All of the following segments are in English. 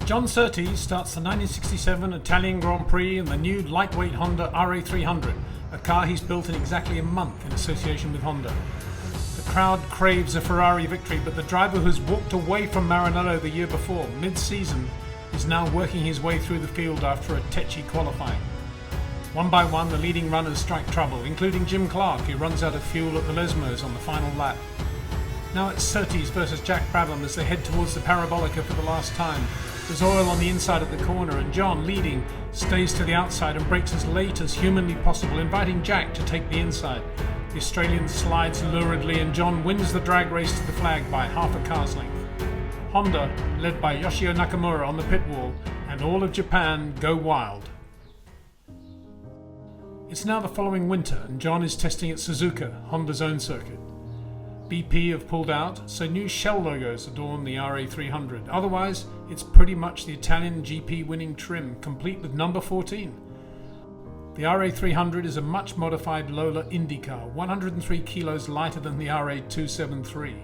John Surtees starts the 1967 Italian Grand Prix in the new lightweight Honda RA300, a car he's built in exactly a month in association with Honda. The crowd craves a Ferrari victory, but the driver who's walked away from Maranello the year before, mid-season, is now working his way through the field after a tetchy qualifying. One by one, the leading runners strike trouble, including Jim Clark, who runs out of fuel at the Lesmos on the final lap. Now it's Surtees versus Jack Brabham as they head towards the Parabolica for the last time. There's oil on the inside of the corner, and John, leading, stays to the outside and brakes as late as humanly possible, inviting Jack to take the inside. The Australian slides luridly, and John wins the drag race to the flag by half a car's length. Honda, led by Yoshio Nakamura on the pit wall, and all of Japan go wild. It's now the following winter, and John is testing at Suzuka, Honda's own circuit. BP have pulled out, so new shell logos adorn the RA300. Otherwise, it's pretty much the Italian GP winning trim, complete with number 14. The RA300 is a much modified Lola Indy car, 103 kilos lighter than the RA273.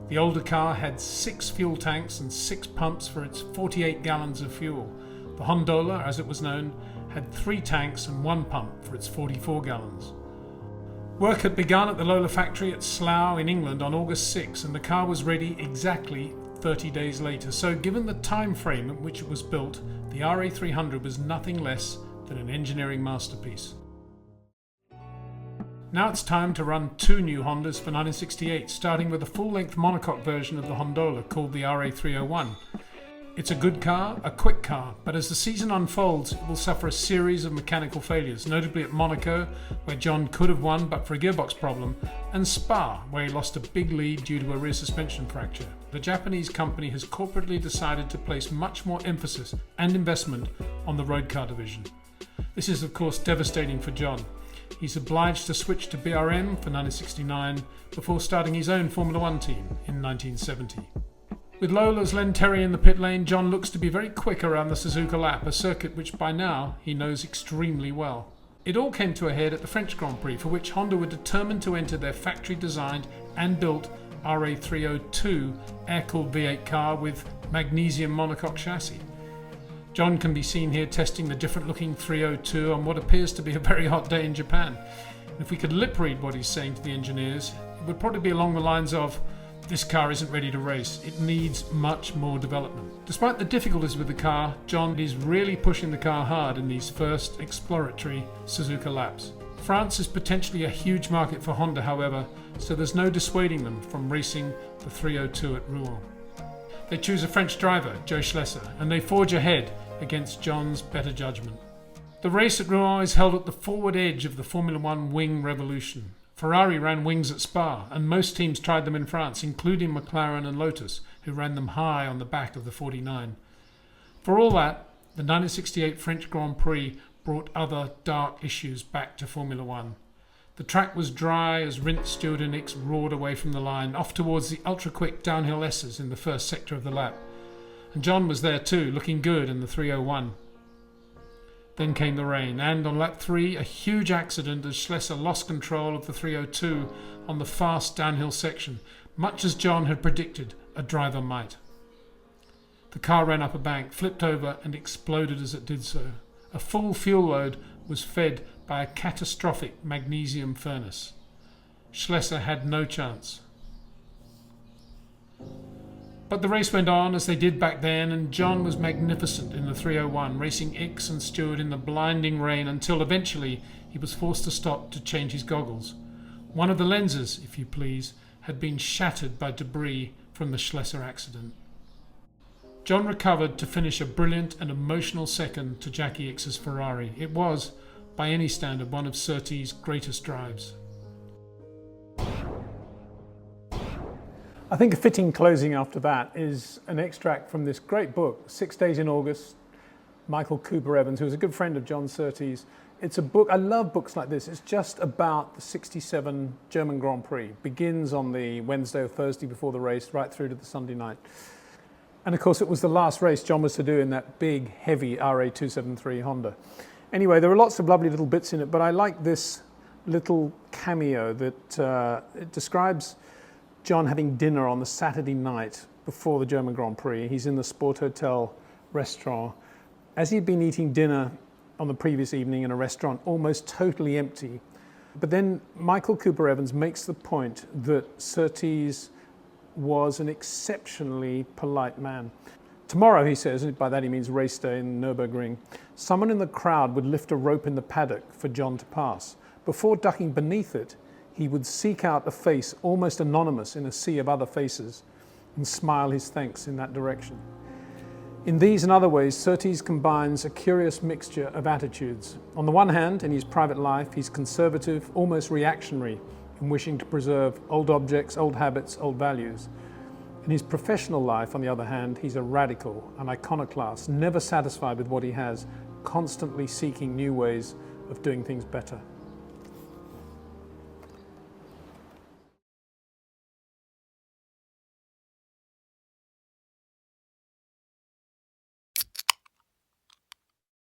The older car had 6 fuel tanks and 6 pumps for its 48 gallons of fuel. The Hondola, as it was known, had 3 tanks and 1 pump for its 44 gallons. Work had begun at the Lola factory at Slough in England on August 6, and the car was ready exactly 30 days later. So given the time frame at which it was built, the RA300 was nothing less than an engineering masterpiece. Now it's time to run 2 new Hondas for 1968, starting with a full-length monocoque version of the Hondola called the RA301. It's a good car, a quick car, but as the season unfolds, it will suffer a series of mechanical failures, notably at Monaco, where John could have won but for a gearbox problem, and Spa, where he lost a big lead due to a rear suspension fracture. The Japanese company has corporately decided to place much more emphasis and investment on the road car division. This is of course devastating for John. He's obliged to switch to BRM for 1969 before starting his own Formula One team in 1970. With Lola's Len Terry in the pit lane, John looks to be very quick around the Suzuka lap, a circuit which by now he knows extremely well. It all came to a head at the French Grand Prix, for which Honda were determined to enter their factory-designed and built RA302 air-cooled V8 car with magnesium monocoque chassis. John can be seen here testing the different-looking 302 on what appears to be a very hot day in Japan. And if we could lip-read what he's saying to the engineers, it would probably be along the lines of, "This car isn't ready to race. It needs much more development." Despite the difficulties with the car, John is really pushing the car hard in these first exploratory Suzuka laps. France is potentially a huge market for Honda, however, so there's no dissuading them from racing the 302 at Rouen. They choose a French driver, Joe Schlesser, and they forge ahead against John's better judgment. The race at Rouen is held at the forward edge of the Formula One wing revolution. Ferrari ran wings at Spa, and most teams tried them in France, including McLaren and Lotus, who ran them high on the back of the 49. For all that, the 1968 French Grand Prix brought other dark issues back to Formula One. The track was dry as Rindt, Stewart and Ickx roared away from the line, off towards the ultra-quick downhill S's in the first sector of the lap. And John was there too, looking good in the 301. Then came the rain, and on lap 3, a huge accident as Schlesser lost control of the 302 on the fast downhill section, much as John had predicted a driver might. The car ran up a bank, flipped over and exploded as it did so. A full fuel load was fed by a catastrophic magnesium furnace. Schlesser had no chance. But the race went on as they did back then, and John was magnificent in the 301, racing Ickx and Stewart in the blinding rain until eventually he was forced to stop to change his goggles. One of the lenses, if you please, had been shattered by debris from the Schlesser accident. John recovered to finish a brilliant and emotional second to Jackie Ickx's Ferrari. It was, by any standard, one of Surtees' greatest drives. I think a fitting closing after that is an extract from this great book, 6 Days in August, Michael Cooper Evans, who was a good friend of John Surtees. It's a book, I love books like this. It's just about the 67 German Grand Prix. Begins on the Wednesday or Thursday before the race, right through to the Sunday night. And of course it was the last race John was to do in that big, heavy RA273 Honda. Anyway, there are lots of lovely little bits in it, but I like this little cameo that it describes John having dinner on the Saturday night before the German Grand Prix. He's in the Sport Hotel restaurant. As he'd been eating dinner on the previous evening in a restaurant, almost totally empty. But then Michael Cooper Evans makes the point that Surtees was an exceptionally polite man. Tomorrow, he says, and by that he means race day in Nürburgring, someone in the crowd would lift a rope in the paddock for John to pass. Before ducking beneath it, he would seek out a face almost anonymous in a sea of other faces and smile his thanks in that direction. In these and other ways, Surtees combines a curious mixture of attitudes. On the one hand, in his private life, he's conservative, almost reactionary, in wishing to preserve old objects, old habits, old values. In his professional life, on the other hand, he's a radical, an iconoclast, never satisfied with what he has, constantly seeking new ways of doing things better.